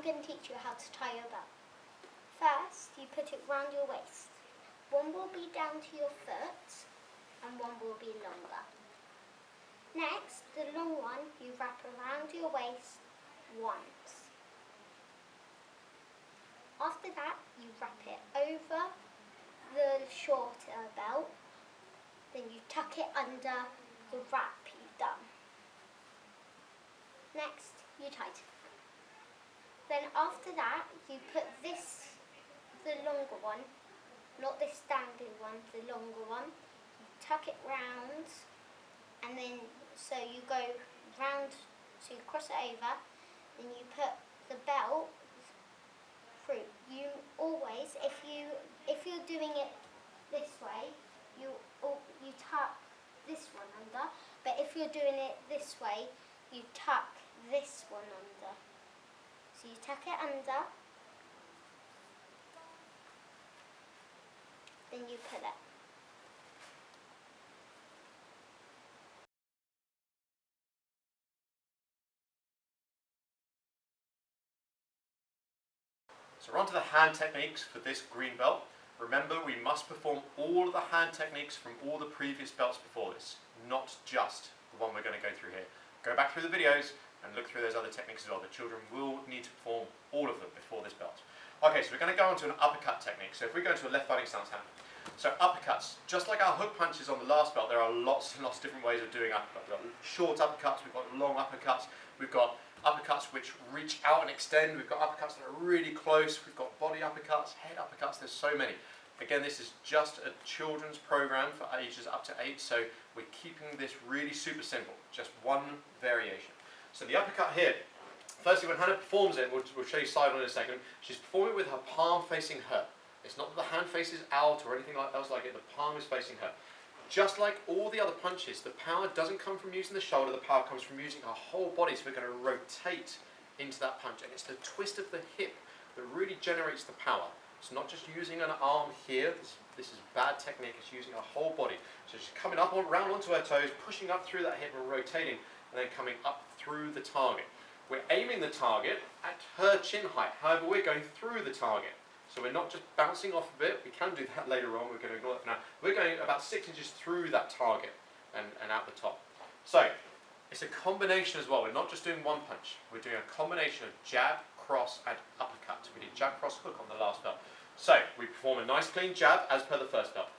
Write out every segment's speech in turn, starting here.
going to teach you how to tie your belt. First, you put it round your waist. One will be down to your foot and one will be longer. Next, the long one you wrap around your waist once. After that, you wrap it over the shorter belt. Then you tuck it under the wrap you've done. Next, you tighten it. Then after that, you put this, the longer one, not this dangly one, the longer one. You tuck it round, and then so you go round, so you cross it over, then you put the belt through. You always, if you're doing it this way, you tuck this one under, but if you're doing it this way, you tuck this one under. So you tuck it under, then you pull it. So we're on to the hand techniques for this green belt. Remember, we must perform all of the hand techniques from all the previous belts before this, not just the one we're going to go through here. Go back through the videos and look through those other techniques as well. The children will need to perform all of them before this belt. Okay, so we're going to go on to an uppercut technique. So if we go into a left fighting stance hand. So uppercuts, just like our hook punches on the last belt, there are lots and lots of different ways of doing uppercuts. We've got short uppercuts, we've got long uppercuts, we've got uppercuts which reach out and extend, we've got uppercuts that are really close, we've got body uppercuts, head uppercuts, there's so many. Again, this is just a children's program for ages up to 8, so we're keeping this really super simple, just one variation. So the uppercut here, firstly when Hana performs it, we'll show you side on in a second, she's performing with her palm facing her. It's not that the hand faces out or anything else like it, the palm is facing her. Just like all the other punches, the power doesn't come from using the shoulder, the power comes from using our whole body, so we're going to rotate into that punch. And it's the twist of the hip that really generates the power. It's not just using an arm here, this is bad technique, it's using our whole body. So she's coming up round onto her toes, pushing up through that hip and rotating, and then coming up through the target. We're aiming the target at her chin height, however we're going through the target. So we're not just bouncing off of it, we can do that later on, we're going to ignore that for now. We're going about 6 inches through that target and out the top. So, it's a combination as well, we're not just doing one punch, we're doing a combination of jab, cross and uppercut. We did jab, cross, hook on the last belt. So, we perform a nice clean jab as per the first belt.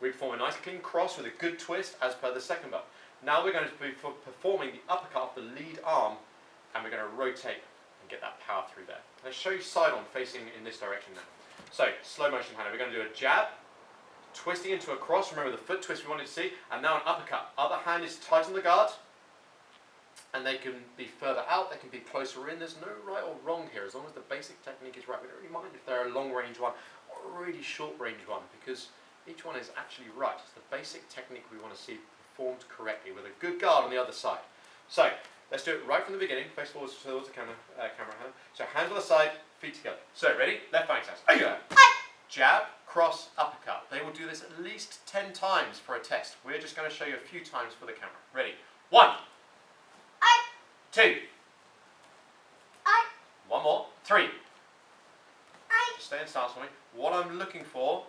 We perform a nice clean cross with a good twist as per the second belt. Now we're going to be performing the uppercut off the lead arm and we're going to rotate and get that power through there. Let's show you side on facing in this direction now. So, slow motion Hana, we're going to do a jab, twisting into a cross, remember the foot twist we wanted to see, and now an uppercut. Other hand is tight on the guard, and they can be further out, they can be closer in, there's no right or wrong here, as long as the basic technique is right. We don't really mind if they're a long range one or a really short range one, because each one is actually right. It's the basic technique we want to see performed correctly, with a good guard on the other side. So, let's do it right from the beginning, face forwards towards the camera hand. So hands on the side, feet together. So ready? Left fighting stance. Jab, cross, uppercut. They will do this at least 10 times for a test. We're just going to show you a few times for the camera. Ready? 1. 2. 1 more. 3. Just stay in stance for me. What I'm looking for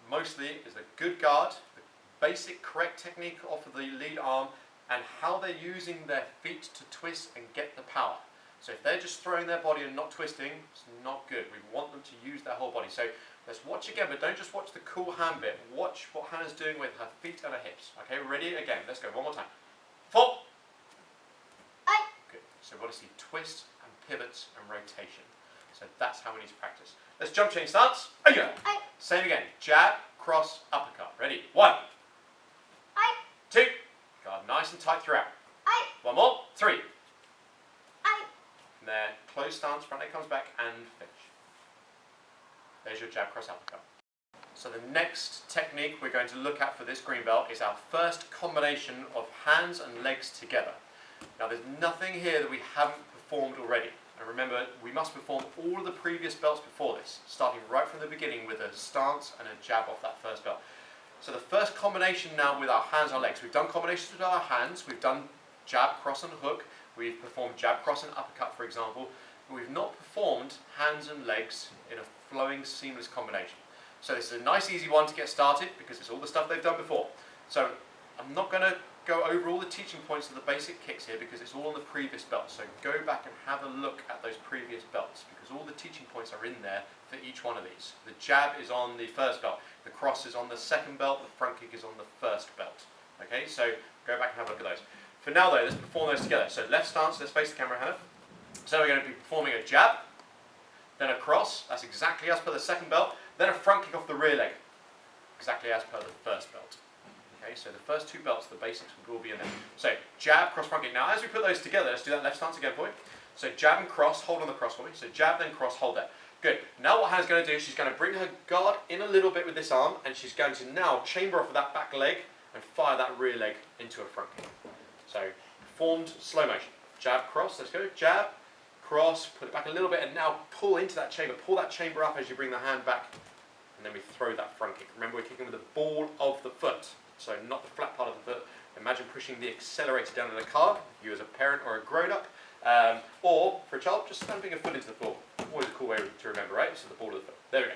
mostly is a good guard, the basic correct technique off of the lead arm, and how they're using their feet to twist and get the power. So if they're just throwing their body and not twisting, it's not good. We want them to use their whole body. So let's watch again, but don't just watch the cool hand bit. Watch what Hana's doing with her feet and her hips. Okay, ready? Again, let's go. One more time. 4. Good. So we want to see twists and pivots and rotation. So that's how we need to practice. Let's jump chain stance. Same again. Jab, cross, uppercut. Ready? 1. 2. Guard nice and tight throughout. 1 more. 3. And then close stance, front leg comes back and finish. There's your jab, cross, uppercut. So the next technique we're going to look at for this green belt is our first combination of hands and legs together. Now there's nothing here that we haven't performed already. And remember, we must perform all of the previous belts before this, starting right from the beginning with a stance and a jab off that first belt. So the first combination now with our hands and legs. We've done combinations with our hands, we've done jab, cross and hook, we've performed jab, cross and uppercut for example. but we've not performed hands and legs in a flowing, seamless combination. So this is a nice, easy one to get started because it's all the stuff they've done before. So I'm not going to go over all the teaching points of the basic kicks here because it's all on the previous belt. So go back and have a look at those previous belts because all the teaching points are in there for each one of these. The jab is on the first belt, the cross is on the second belt, the front kick is on the first belt. Okay, so go back and have a look at those. For now though, let's perform those together. So left stance, let's face the camera, Hannah. So we're going to be performing a jab, then a cross, that's exactly as per the second belt, then a front kick off the rear leg, exactly as per the first belt. Okay, so the first two belts, the basics will be in there. So jab, cross, front kick. Now as we put those together, let's do that left stance again for you. So jab and cross, hold on the cross for me. So jab, then cross, hold there. Good. Now what Hannah's going to do, she's going to bring her guard in a little bit with this arm, and she's going to now chamber off of that back leg and fire that rear leg into a front kick. So formed slow motion. Jab, cross, let's go. Jab, cross, put it back a little bit, and now pull into that chamber. Pull that chamber up as you bring the hand back, and then we throw that front kick. Remember, we're kicking with the ball of the foot, so not the flat part of the foot. Imagine pushing the accelerator down in a car, you as a parent or a grown-up, or for a child, just stamping a foot into the floor. Always a cool way to remember, right? So the ball of the foot. There we go.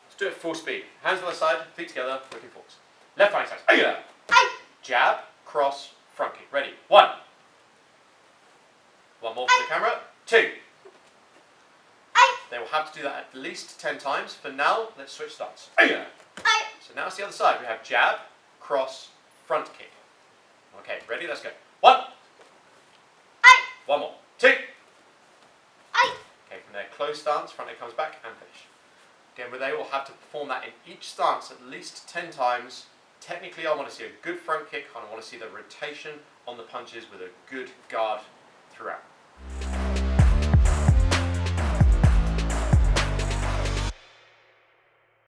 Let's do it full speed. Hands on the side, feet together, looking forwards. Left flank side. Aye. Jab, cross, front kick. Ready? 1. One more for the camera. 2. They will have to do that at least 10 times. For now, let's switch stance. So now it's the other side. We have jab, cross, front kick. Okay, ready? Let's go. 1. One more. 2. Okay, from there, close stance, front leg comes back and finish. Again, they will have to perform that in each stance at least 10 times. Technically, I want to see a good front kick and I want to see the rotation on the punches with a good guard throughout.